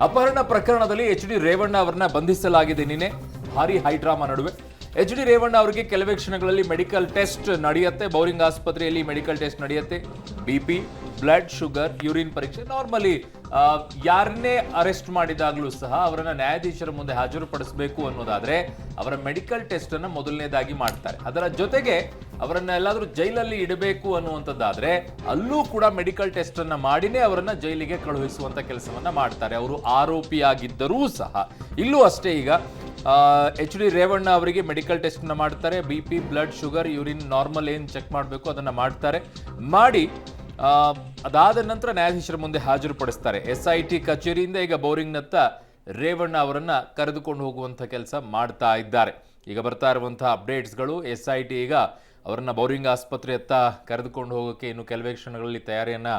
ಅಪಹರಣ ಪ್ರಕರಣದಲ್ಲಿ ಎಚ್.ಡಿ. ರೇವಣ್ಣ ಅವರನ್ನ ಬಂಧಿಸಲಾಗಿದೆ. ನಿನ್ನೆ ಭಾರಿ ಹೈಡ್ರಾಮಾ ನಡುವೆ ಎಚ್.ಡಿ. ರೇವಣ್ಣ ಅವರಿಗೆ ಕೆಲವೇ ಕ್ಷಣಗಳಲ್ಲಿ ಮೆಡಿಕಲ್ ಟೆಸ್ಟ್ ನಡೆಯುತ್ತೆ. ಬೌರಿಂಗ್ ಆಸ್ಪತ್ರೆಯಲ್ಲಿ ಮೆಡಿಕಲ್ ಟೆಸ್ಟ್ ನಡೆಯುತ್ತೆ. ಬಿಪಿ, ಬ್ಲಡ್ ಶುಗರ್, ಯೂರಿನ್ ಪರೀಕ್ಷೆ. ನಾರ್ಮಲಿ ಯಾರನ್ನೇ ಅರೆಸ್ಟ್ ಮಾಡಿದಾಗಲೂ ಸಹ ಅವರನ್ನ ನ್ಯಾಯಾಧೀಶರ ಮುಂದೆ ಹಾಜರುಪಡಿಸಬೇಕು ಅನ್ನೋದಾದ್ರೆ ಅವರ ಮೆಡಿಕಲ್ ಟೆಸ್ಟ್ ಅನ್ನ ಮೊದಲನೇದಾಗಿ ಮಾಡ್ತಾರೆ. ಅದರ ಜೊತೆಗೆ ಅವರನ್ನ ಎಲ್ಲಾದ್ರೂ ಜೈಲಲ್ಲಿ ಇಡಬೇಕು ಅನ್ನುವಂಥದ್ದಾದ್ರೆ ಅಲ್ಲೂ ಕೂಡ ಮೆಡಿಕಲ್ ಟೆಸ್ಟ್ ಅನ್ನ ಮಾಡಿನೇ ಅವರನ್ನ ಜೈಲಿಗೆ ಕಳುಹಿಸುವಂತ ಕೆಲಸವನ್ನ ಮಾಡ್ತಾರೆ. ಅವರು ಆರೋಪಿಯಾಗಿದ್ದರೂ ಸಹ ಇಲ್ಲೂ ಅಷ್ಟೇ. ಈಗ ಎಚ್.ಡಿ. ರೇವಣ್ಣ ಅವರಿಗೆ ಮೆಡಿಕಲ್ ಟೆಸ್ಟ್ ನ ಮಾಡ್ತಾರೆ. BP, blood sugar, urine normal ಏನ್ ಚೆಕ್ ಮಾಡಬೇಕು ಅದನ್ನ ಮಾಡ್ತಾರೆ. ಮಾಡಿ ಅದಾದ ನಂತರ ನ್ಯಾಯಾಧೀಶರ ಮುಂದೆ ಹಾಜರುಪಡಿಸ್ತಾರೆ. SIT ಕಚೇರಿಯಿಂದ ಈಗ ಬೌರಿಂಗ್ನತ್ತ ರೇವಣ್ಣ ಅವರನ್ನ ಕರೆದುಕೊಂಡು ಹೋಗುವಂತ ಕೆಲಸ ಮಾಡ್ತಾ ಇದ್ದಾರೆ. ಈಗ ಬರ್ತಾ ಇರುವಂತಹ ಅಪ್ಡೇಟ್ಸ್ಗಳು, SIT ಈಗ ಅವರನ್ನ ಬೌರಿಂಗ್ ಆಸ್ಪತ್ರೆಯತ್ತ ಕರೆದುಕೊಂಡು ಹೋಗೋಕೆ ಇನ್ನು ಕೆಲವೇ ಕ್ಷಣಗಳಲ್ಲಿ ತಯಾರಿಯನ್ನ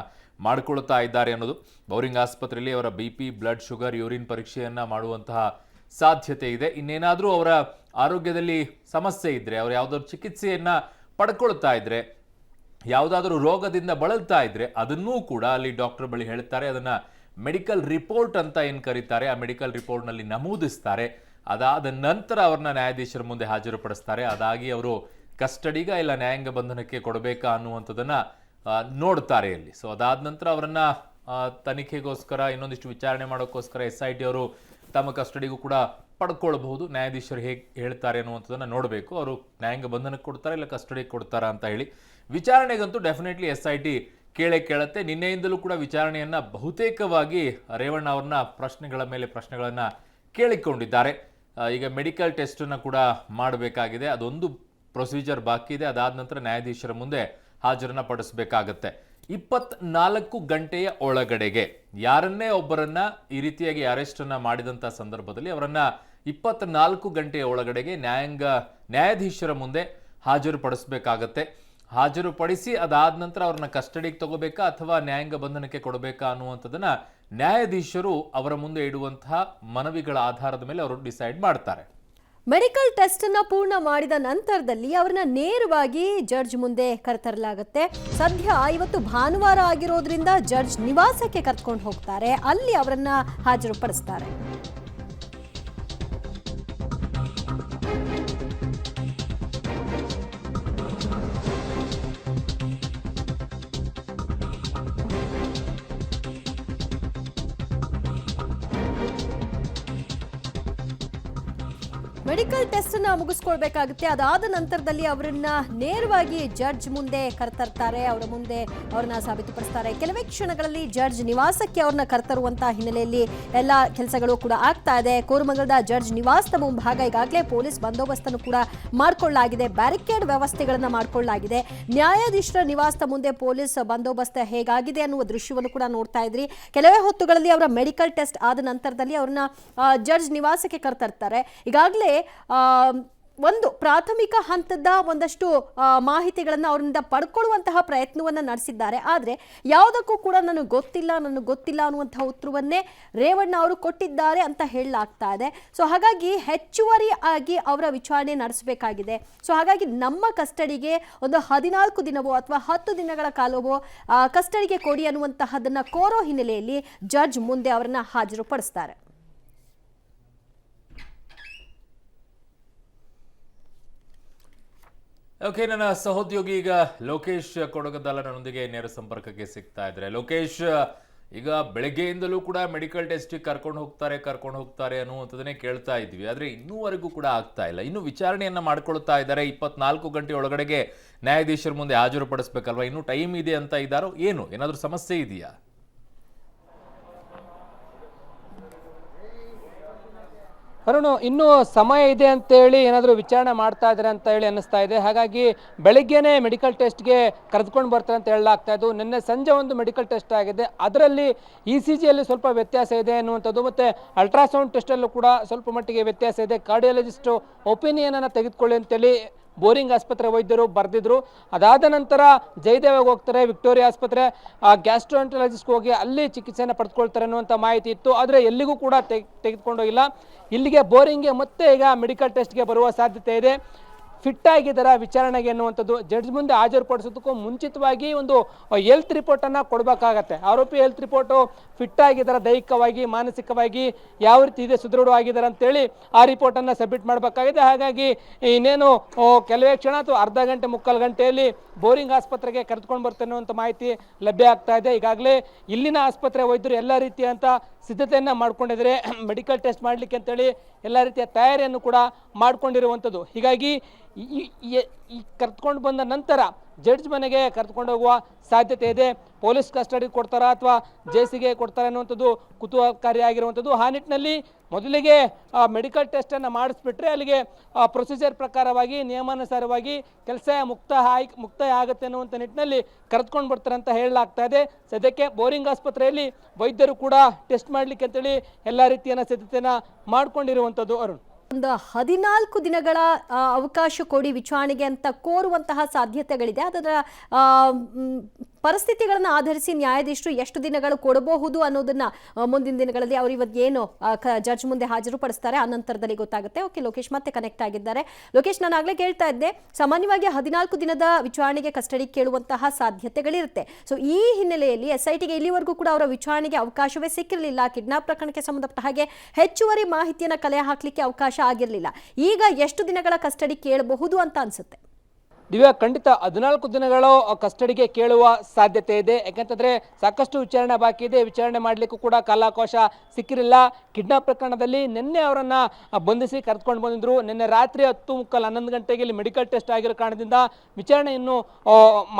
ಮಾಡಿಕೊಳ್ತಾ ಇದ್ದಾರೆ ಅನ್ನೋದು. ಬೌರಿಂಗ್ ಆಸ್ಪತ್ರೆಯಲ್ಲಿ ಅವರ ಬಿಪಿ, ಬ್ಲಡ್ ಶುಗರ್, ಯೂರಿನ್ ಪರೀಕ್ಷೆಯನ್ನ ಮಾಡುವಂತಹ ಸಾಧ್ಯತೆ ಇದೆ. ಇನ್ನೇನಾದರೂ ಅವರ ಆರೋಗ್ಯದಲ್ಲಿ ಸಮಸ್ಯೆ ಇದ್ರೆ, ಅವರು ಯಾವುದಾದ್ರು ಚಿಕಿತ್ಸೆಯನ್ನ ಪಡ್ಕೊಳ್ತಾ ಇದ್ರೆ, ಯಾವುದಾದ್ರೂ ರೋಗದಿಂದ ಬಳಲ್ತಾ ಇದ್ರೆ ಅದನ್ನೂ ಕೂಡ ಅಲ್ಲಿ ಡಾಕ್ಟರ್ ಬಳಿ ಹೇಳ್ತಾರೆ. ಅದನ್ನ ಮೆಡಿಕಲ್ ರಿಪೋರ್ಟ್ ಅಂತ ಏನು ಕರೀತಾರೆ, ಆ ಮೆಡಿಕಲ್ ರಿಪೋರ್ಟ್ನಲ್ಲಿ ನಮೂದಿಸ್ತಾರೆ. ಅದಾದ ನಂತರ ಅವ್ರನ್ನ ನ್ಯಾಯಾಧೀಶರ ಮುಂದೆ ಹಾಜರುಪಡಿಸ್ತಾರೆ. ಅದಾಗಿ ಅವರು ಕಸ್ಟಡಿಗ ಇಲ್ಲ ನ್ಯಾಯಾಂಗ ಬಂಧನಕ್ಕೆ ಕೊಡಬೇಕಾ ಅನ್ನುವಂಥದ್ದನ್ನ ನೋಡ್ತಾರೆ ಇಲ್ಲಿ. ಸೊ ಅದಾದ ನಂತರ ಅವರನ್ನ ತನಿಖೆಗೋಸ್ಕರ ಇನ್ನೊಂದಿಷ್ಟು ವಿಚಾರಣೆ ಮಾಡೋಕ್ಕೋಸ್ಕರ SIT ಅವರು ತಮ್ಮ ಕಸ್ಟಡಿಗೂ ಕೂಡ ಪಡ್ಕೊಳ್ಬಹುದು. ನ್ಯಾಯಾಧೀಶರು ಹೇಗೆ ಹೇಳ್ತಾರೆ ಅನ್ನುವಂಥದ್ದನ್ನ ನೋಡಬೇಕು. ಅವರು ನ್ಯಾಯಾಂಗ ಬಂಧನಕ್ಕೆ ಕೊಡ್ತಾರಾ ಇಲ್ಲ ಕಸ್ಟಡಿಗೆ ಕೊಡ್ತಾರಾ ಅಂತ ಹೇಳಿ. ವಿಚಾರಣೆಗಂತೂ ಡೆಫಿನೆಟ್ಲಿ SIT ಕೇಳುತ್ತೆ. ನಿನ್ನೆಯಿಂದಲೂ ಕೂಡ ವಿಚಾರಣೆಯನ್ನ ಬಹುತೇಕವಾಗಿ ರೇವಣ್ಣ ಅವ್ರನ್ನ ಪ್ರಶ್ನೆಗಳ ಮೇಲೆ ಪ್ರಶ್ನೆಗಳನ್ನ ಕೇಳಿಕೊಂಡಿದ್ದಾರೆ. ಈಗ ಮೆಡಿಕಲ್ ಟೆಸ್ಟ್ ಅನ್ನ ಕೂಡ ಮಾಡಬೇಕಾಗಿದೆ. ಅದೊಂದು ಪ್ರೊಸೀಜರ್ ಬಾಕಿ ಇದೆ. ಅದಾದ ನಂತರ ನ್ಯಾಯಾಧೀಶರ ಮುಂದೆ ಹಾಜರನ್ನ ಪಡಿಸಬೇಕಾಗತ್ತೆ. 24 ಗಂಟೆಯ ಒಳಗಡೆಗೆ ಯಾರನ್ನೇ ಒಬ್ಬರನ್ನ ಈ ರೀತಿಯಾಗಿ ಅರೆಸ್ಟ್ ಅನ್ನ ಮಾಡಿದಂತ ಸಂದರ್ಭದಲ್ಲಿ ಅವರನ್ನ 24 ಗಂಟೆಯ ಒಳಗಡೆಗೆ ನ್ಯಾಯಾಧೀಶರ ಮುಂದೆ ಹಾಜರುಪಡಿಸಬೇಕಾಗತ್ತೆ. ಹಾಜರುಪಡಿಸಿ ಅದಾದ ನಂತರ ಅವ್ರನ್ನ ಕಸ್ಟಡಿಗೆ ತಗೋಬೇಕಾ ಅಥವಾ ನ್ಯಾಯಾಂಗ ಬಂಧನಕ್ಕೆ ಕೊಡಬೇಕಾ ಅನ್ನುವಂಥದ್ದನ್ನ ನ್ಯಾಯಾಧೀಶರು ಅವರ ಮುಂದೆ ಇಡುವಂತಹ ಮನವಿಗಳ ಆಧಾರದ ಮೇಲೆ ಅವರು ಡಿಸೈಡ್ ಮಾಡ್ತಾರೆ. ಮೆಡಿಕಲ್ ಟೆಸ್ಟ್ ಅನ್ನ ಪೂರ್ಣ ಮಾಡಿದ ನಂತರದಲ್ಲಿ ಅವರನ್ನ ನೇರವಾಗಿ ಜಡ್ಜ್ ಮುಂದೆ ಕರೆತರಲಾಗುತ್ತೆ. ಸದ್ಯ ಇವತ್ತು ಭಾನುವಾರ ಆಗಿರೋದ್ರಿಂದ ಜಡ್ಜ್ ನಿವಾಸಕ್ಕೆ ಕರ್ಕೊಂಡು ಹೋಗ್ತಾರೆ. ಅಲ್ಲಿ ಅವರನ್ನ ಹಾಜರುಪಡಿಸ್ತಾರೆ. ಮೆಡಿಕಲ್ ಟೆಸ್ಟ್ ಅನ್ನ ಮುಗಿಸ್ಕೊಳ್ಬೇಕಾಗುತ್ತೆ. ಅದಾದ ನಂತರದಲ್ಲಿ ಅವರನ್ನ ನೇರವಾಗಿ ಜಡ್ಜ್ ಮುಂದೆ ಕರೆತರ್ತಾರೆ. ಅವರ ಮುಂದೆ ಅವ್ರನ್ನ ಸಾಬೀತುಪಡಿಸ್ತಾರೆ. ಕೆಲವೇ ಕ್ಷಣಗಳಲ್ಲಿ ಜಡ್ಜ್ ನಿವಾಸಕ್ಕೆ ಅವ್ರನ್ನ ಕರೆತರುವಂತಹ ಹಿನ್ನೆಲೆಯಲ್ಲಿ ಎಲ್ಲ ಕೆಲಸಗಳು ಕೂಡ ಆಗ್ತಾ ಇದೆ. ಕೋರಮಂಗಲದ ಜಡ್ಜ್ ನಿವಾಸದ ಮುಂಭಾಗ ಈಗಾಗಲೇ ಪೊಲೀಸ್ ಬಂದೋಬಸ್ತನ್ನು ಕೂಡ ಮಾಡಿಕೊಳ್ಳಲಾಗಿದೆ. ಬ್ಯಾರಿಕೇಡ್ ವ್ಯವಸ್ಥೆಗಳನ್ನ ಮಾಡಿಕೊಳ್ಳಲಾಗಿದೆ. ನ್ಯಾಯಾಧೀಶರ ನಿವಾಸದ ಮುಂದೆ ಪೊಲೀಸ್ ಬಂದೋಬಸ್ತ್ ಹೇಗಾಗಿದೆ ಅನ್ನುವ ದೃಶ್ಯವನ್ನು ಕೂಡ ನೋಡ್ತಾ ಇದ್ರಿ. ಕೆಲವೇ ಹೊತ್ತುಗಳಲ್ಲಿ ಅವರ ಮೆಡಿಕಲ್ ಟೆಸ್ಟ್ ಆದ ನಂತರದಲ್ಲಿ ಅವ್ರನ್ನ ಜಡ್ಜ್ ನಿವಾಸಕ್ಕೆ ಕರೆತರ್ತಾರೆ. ಈಗಾಗಲೇ ಒಂದು ಪ್ರಾಥಮಿಕ ಹಂತದ ಒಂದಷ್ಟು ಮಾಹಿತಿಗಳನ್ನು ಅವರಿಂದ ಪಡ್ಕೊಳ್ಳುವಂತಹ ಪ್ರಯತ್ನವನ್ನು ನಡೆಸಿದ್ದಾರೆ. ಆದರೆ ಯಾವುದಕ್ಕೂ ಕೂಡ ನನಗೆ ಗೊತ್ತಿಲ್ಲ ಅನ್ನುವಂತಹ ಉತ್ತರವನ್ನೇ ರೇವಣ್ಣ ಅವರು ಕೊಟ್ಟಿದ್ದಾರೆ ಅಂತ ಹೇಳಲಾಗ್ತಾ ಇದೆ. ಸೊ ಹಾಗಾಗಿ ಹೆಚ್ಚುವರಿ ಆಗಿ ಅವರ ವಿಚಾರಣೆ ನಡೆಸಬೇಕಾಗಿದೆ. ಸೊ ಹಾಗಾಗಿ ನಮ್ಮ ಕಸ್ಟಡಿಗೆ ಒಂದು 14 ದಿನವೋ ಅಥವಾ 10 ದಿನಗಳ ಕಾಲವೋ ಕಸ್ಟಡಿಗೆ ಕೊಡಿ ಅನ್ನುವಂತಹದನ್ನ ಕೋರೋ ಹಿನ್ನೆಲೆಯಲ್ಲಿ ಜಡ್ಜ್ ಮುಂದೆ ಅವರನ್ನ ಹಾಜರುಪಡಿಸ್ತಾರೆ. ಓಕೆ, ನನ್ನ ಸಹೋದ್ಯೋಗಿ ಈಗ ಲೋಕೇಶ್ ಕೊಡಗದಲ್ಲ ನನ್ನೊಂದಿಗೆ ನೇರ ಸಂಪರ್ಕಕ್ಕೆ ಸಿಗ್ತಾ ಇದ್ರೆ. ಲೋಕೇಶ್, ಈಗ ಬೆಳಗ್ಗೆಯಿಂದಲೂ ಕೂಡ ಮೆಡಿಕಲ್ ಟೆಸ್ಟ್ ಕರ್ಕೊಂಡು ಹೋಗ್ತಾರೆ ಅನ್ನುವಂಥದ್ದನ್ನೇ ಕೇಳ್ತಾ ಇದ್ವಿ. ಆದ್ರೆ ಇನ್ನೂವರೆಗೂ ಕೂಡ ಆಗ್ತಾ ಇಲ್ಲ. ಇನ್ನು ವಿಚಾರಣೆಯನ್ನ ಮಾಡ್ಕೊಳ್ತಾ ಇದ್ದಾರೆ. 24 ಗಂಟೆ ಒಳಗಡೆಗೆ ನ್ಯಾಯಾಧೀಶರ ಮುಂದೆ ಹಾಜರುಪಡಿಸ್ಬೇಕಲ್ವಾ? ಇನ್ನೂ ಟೈಮ್ ಇದೆ ಅಂತ ಇದ್ದಾರೋ ಏನು? ಏನಾದರೂ ಸಮಸ್ಯೆ ಇದೆಯಾ? ಅರುಣ್, ಇನ್ನೂ ಸಮಯ ಇದೆ ಅಂತೇಳಿ ಏನಾದರೂ ವಿಚಾರಣೆ ಮಾಡ್ತಾ ಇದ್ದಾರೆ ಅಂತ ಹೇಳಿ ಅನ್ನಿಸ್ತಾ ಇದೆ. ಹಾಗಾಗಿ ಬೆಳಗ್ಗೆನೇ ಮೆಡಿಕಲ್ ಟೆಸ್ಟ್ಗೆ ಕರೆದುಕೊಂಡು ಬರ್ತಾರೆ ಅಂತ ಹೇಳಲಾಗ್ತಾ ಇದ್ದು. ನಿನ್ನೆ ಸಂಜೆ ಒಂದು ಮೆಡಿಕಲ್ ಟೆಸ್ಟ್ ಆಗಿದೆ. ಅದರಲ್ಲಿ ECGಯಲ್ಲಿ ಸ್ವಲ್ಪ ವ್ಯತ್ಯಾಸ ಇದೆ ಅನ್ನುವಂಥದ್ದು, ಮತ್ತು ಅಲ್ಟ್ರಾಸೌಂಡ್ ಟೆಸ್ಟಲ್ಲೂ ಕೂಡ ಸ್ವಲ್ಪ ಮಟ್ಟಿಗೆ ವ್ಯತ್ಯಾಸ ಇದೆ. ಕಾರ್ಡಿಯಾಲಜಿಸ್ಟು ಒಪಿನಿಯನನ್ನು ತೆಗೆದುಕೊಳ್ಳಿ ಅಂತೇಳಿ ಬೋರಿಂಗ್ ಆಸ್ಪತ್ರೆ ವೈದ್ಯರು ಬರೆದಿದ್ರು. ಅದಾದ ನಂತರ ಜಯದೇವಾಗ ಹೋಗ್ತಾರೆ, ವಿಕ್ಟೋರಿಯಾ ಆಸ್ಪತ್ರೆ ಗ್ಯಾಸ್ಟ್ರೋಎಂಟರಾಲಜಿಸ್ಟ್ಗೆ ಹೋಗಿ ಅಲ್ಲಿ ಚಿಕಿತ್ಸೆಯನ್ನು ಪಡೆದುಕೊಳ್ತಾರೆ ಅನ್ನುವಂಥ ಮಾಹಿತಿ ಇತ್ತು. ಆದರೆ ಎಲ್ಲಿಗೂ ಕೂಡ ತೆಗೆದುಕೊಂಡೋಗಿಲ್ಲ. ಇಲ್ಲಿಗೆ ಬೋರಿಂಗ್ಗೆ ಮತ್ತೆ ಈಗ ಮೆಡಿಕಲ್ ಟೆಸ್ಟ್ಗೆ ಬರುವ ಸಾಧ್ಯತೆ ಇದೆ. ಫಿಟ್ ಆಗಿದ್ದಾರ ವಿಚಾರಣೆಗೆ ಎನ್ನುವಂಥದ್ದು ಜಡ್ಜ್ ಮುಂದೆ ಹಾಜರುಪಡಿಸೋದಕ್ಕೂ ಮುಂಚಿತವಾಗಿ ಒಂದು ಹೆಲ್ತ್ ರಿಪೋರ್ಟನ್ನು ಕೊಡಬೇಕಾಗತ್ತೆ. ಆರೋಪಿ ಹೆಲ್ತ್ ರಿಪೋರ್ಟು ಫಿಟ್ ಆಗಿದ್ದಾರೆ ದೈಹಿಕವಾಗಿ ಮಾನಸಿಕವಾಗಿ ಯಾವ ರೀತಿ ಇದೆ ಸುದೃಢವಾಗಿದ್ದಾರೆ ಅಂತೇಳಿ ಆ ರಿಪೋರ್ಟನ್ನು ಸಬ್ಮಿಟ್ ಮಾಡಬೇಕಾಗಿದೆ. ಹಾಗಾಗಿ ಇನ್ನೇನು ಕೆಲವೇ ಕ್ಷಣ ಅಥವಾ ಅರ್ಧ ಗಂಟೆ ಮುಕ್ಕಾಲು ಗಂಟೆಯಲ್ಲಿ ಬೋರಿಂಗ್ ಆಸ್ಪತ್ರೆಗೆ ಕರೆದುಕೊಂಡು ಬರ್ತೇನೆ ಅನ್ನುವಂಥ ಮಾಹಿತಿ ಲಭ್ಯ ಆಗ್ತಾ ಇದೆ. ಈಗಾಗಲೇ ಇಲ್ಲಿನ ಆಸ್ಪತ್ರೆ ವೈದ್ಯರು ಎಲ್ಲ ರೀತಿಯಂಥ ಸಿದ್ಧತೆಯನ್ನು ಮಾಡ್ಕೊಂಡಿದ್ದಾರೆ. ಮೆಡಿಕಲ್ ಟೆಸ್ಟ್ ಮಾಡಲಿಕ್ಕೆ ಅಂತೇಳಿ ಎಲ್ಲ ರೀತಿಯ ತಯಾರಿಯನ್ನು ಕೂಡ ಮಾಡ್ಕೊಂಡಿರುವಂಥದ್ದು. ಹೀಗಾಗಿ ಈ ಕರೆದುಕೊಂಡು ಬಂದ ನಂತರ ಜಡ್ಜ್ ಮನೆಗೆ ಕರೆದುಕೊಂಡು ಹೋಗುವ ಸಾಧ್ಯತೆ ಇದೆ. ಪೊಲೀಸ್ ಕಸ್ಟಡಿ ಕೊಡ್ತಾರಾ ಅಥವಾ ಜೇಸಿಗೆ ಕೊಡ್ತಾರೆ ಅನ್ನುವಂಥದ್ದು ಕುತೂಹಲಕಾರಿಯಾಗಿರುವಂಥದ್ದು. ಆ ನಿಟ್ಟಿನಲ್ಲಿ ಮೊದಲಿಗೆ ಮೆಡಿಕಲ್ ಟೆಸ್ಟನ್ನು ಮಾಡಿಸ್ಬಿಟ್ರೆ ಅಲ್ಲಿಗೆ ಪ್ರೊಸೀಜರ್ ಪ್ರಕಾರವಾಗಿ ನಿಯಮಾನುಸಾರವಾಗಿ ಕೆಲಸ ಮುಕ್ತಾಯ ಆಗುತ್ತೆ ಅನ್ನುವಂಥ ನಿಟ್ಟಿನಲ್ಲಿ ಕರೆದುಕೊಂಡು ಬರ್ತಾರೆ ಅಂತ ಹೇಳಲಾಗ್ತಾ ಇದೆ. ಸದ್ಯಕ್ಕೆ ಬೋರಿಂಗ್ ಆಸ್ಪತ್ರೆಯಲ್ಲಿ ವೈದ್ಯರು ಕೂಡ ಟೆಸ್ಟ್ ಮಾಡಲಿಕ್ಕೆ ಅಂತೇಳಿ ಎಲ್ಲ ರೀತಿಯ ಸಿದ್ಧತೆಯನ್ನು ಮಾಡ್ಕೊಂಡಿರುವಂಥದ್ದು. ಅರುಣ್, ಒಂದು 14 ದಿನಗಳ ಅವಕಾಶ ಕೊಡಿ ವಿಚಾರಣೆಗೆ ಅಂತ ಕೋರುವಂತಹ ಸಾಧ್ಯತೆಗಳಿದೆ. ಅದರ ಪರಿಸ್ಥಿತಿಗಳನ್ನು ಆಧರಿಸಿ ನ್ಯಾಯಾಧೀಶರು ಎಷ್ಟು ದಿನಗಳು ಕೊಡಬಹುದು ಅನ್ನೋದನ್ನ ಮುಂದಿನ ದಿನಗಳಲ್ಲಿ ಅವರು ಇವತ್ತು ಏನು ಜಡ್ಜ್ ಮುಂದೆ ಹಾಜರುಪಡಿಸ್ತಾರೆ ಆ ನಂತರದಲ್ಲಿ ಗೊತ್ತಾಗುತ್ತೆ. ಓಕೆ, ಲೋಕೇಶ್ ಮತ್ತೆ ಕನೆಕ್ಟ್ ಆಗಿದ್ದಾರೆ. ಲೋಕೇಶ್, ನಾನು ಆಗ್ಲೇ ಕೇಳ್ತಾ ಇದ್ದೆ, ಸಾಮಾನ್ಯವಾಗಿ 14 ದಿನದ ವಿಚಾರಣೆಗೆ ಕಸ್ಟಡಿ ಕೇಳುವಂತಹ ಸಾಧ್ಯತೆಗಳಿರುತ್ತೆ. ಸೊ ಈ ಹಿನ್ನೆಲೆಯಲ್ಲಿ SITಗೆ ಇಲ್ಲಿವರೆಗೂ ಕೂಡ ಅವರ ವಿಚಾರಣೆಗೆ ಅವಕಾಶವೇ ಸಿಕ್ಕಿರಲಿಲ್ಲ. ಕಿಡ್ನಾಪ್ ಪ್ರಕರಣಕ್ಕೆ ಸಂಬಂಧಪಟ್ಟ ಹಾಗೆ ಹೆಚ್ಚುವರಿ ಮಾಹಿತಿಯನ್ನು ಕಲೆ ಹಾಕಲಿಕ್ಕೆ ಅವಕಾಶ ಆಗಿರಲಿಲ್ಲ. ಈಗ ಎಷ್ಟು ದಿನಗಳ ಕಸ್ಟಡಿ ಕೇಳಬಹುದು ಅಂತ ಅನ್ಸುತ್ತೆ? ದಿವ್ಯಾ, ಖಂಡಿತ 14 ದಿನಗಳು ಕಸ್ಟಡಿಗೆ ಕೇಳುವ ಸಾಧ್ಯತೆ ಇದೆ. ಯಾಕಂತಂದ್ರೆ ಸಾಕಷ್ಟು ವಿಚಾರಣೆ ಬಾಕಿ ಇದೆ. ವಿಚಾರಣೆ ಮಾಡಲಿಕ್ಕೂ ಕೂಡ ಕಾಲಾವಕಾಶ ಸಿಕ್ಕಿರಲಿಲ್ಲ. ಕಿಡ್ನಾಪ್ ಪ್ರಕರಣದಲ್ಲಿ ನಿನ್ನೆ ಅವರನ್ನ ಬಂಧಿಸಿ ಕರೆದುಕೊಂಡು ಬಂದಿದ್ರು. ನಿನ್ನೆ ರಾತ್ರಿ 10:30-11 ಗಂಟೆಗೆ ಇಲ್ಲಿ ಮೆಡಿಕಲ್ ಟೆಸ್ಟ್ ಆಗಿರೋ ಕಾರಣದಿಂದ ವಿಚಾರಣೆ ಇನ್ನೂ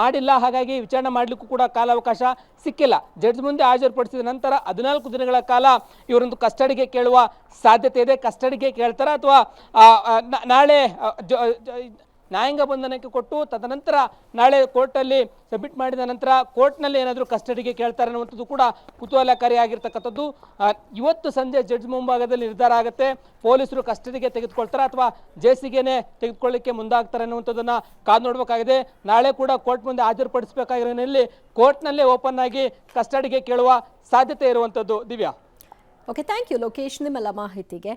ಮಾಡಿಲ್ಲ. ಹಾಗಾಗಿ ವಿಚಾರಣೆ ಮಾಡಲಿಕ್ಕೂ ಕೂಡ ಕಾಲಾವಕಾಶ ಸಿಕ್ಕಿಲ್ಲ. ಜಡ್ಜ್ ಮುಂದೆ ಹಾಜರುಪಡಿಸಿದ ನಂತರ 14 ದಿನಗಳ ಕಾಲ ಇವರೊಂದು ಕಸ್ಟಡಿಗೆ ಕೇಳುವ ಸಾಧ್ಯತೆ ಇದೆ. ಕಸ್ಟಡಿಗೆ ಕೇಳ್ತಾರ ಅಥವಾ ನಾಳೆ ನ್ಯಾಯಾಂಗ ಬಂಧನಕ್ಕೆ ಕೊಟ್ಟು ತದನಂತರ ನಾಳೆ ಕೋರ್ಟಲ್ಲಿ ಸಬ್ಮಿಟ್ ಮಾಡಿದ ನಂತರ ಕೋರ್ಟ್ನಲ್ಲಿ ಏನಾದರೂ ಕಸ್ಟಡಿಗೆ ಕೇಳ್ತಾರೆ ಅನ್ನುವಂಥದ್ದು ಕೂಡ ಕುತೂಹಲಕಾರಿಯಾಗಿರ್ತಕ್ಕಂಥದ್ದು. ಇವತ್ತು ಸಂಜೆ ಜಡ್ಜ್ ಮುಂಭಾಗದಲ್ಲಿ ನಿರ್ಧಾರ ಆಗುತ್ತೆ. ಪೊಲೀಸರು ಕಸ್ಟಡಿಗೆ ತೆಗೆದುಕೊಳ್ತಾರೆ ಅಥವಾ ಜೇಸಿಗೆನೆ ತೆಗೆದುಕೊಳ್ಳಿಕ್ಕೆ ಮುಂದಾಗ್ತಾರೆ ಅನ್ನುವಂಥದ್ದನ್ನು ಕಾದು ನೋಡಬೇಕಾಗಿದೆ. ನಾಳೆ ಕೂಡ ಕೋರ್ಟ್ ಮುಂದೆ ಹಾಜರುಪಡಿಸಬೇಕಾಗಿರೋ ಹಿನ್ನೆಲೆಯಲ್ಲಿ ಕೋರ್ಟ್ನಲ್ಲೇ ಓಪನ್ ಆಗಿ ಕಸ್ಟಡಿಗೆ ಕೇಳುವ ಸಾಧ್ಯತೆ ಇರುವಂಥದ್ದು. Divya, okay, thank you Lokesh ನಿಮ್ಮೆಲ್ಲ ಮಾಹಿತಿಗೆ.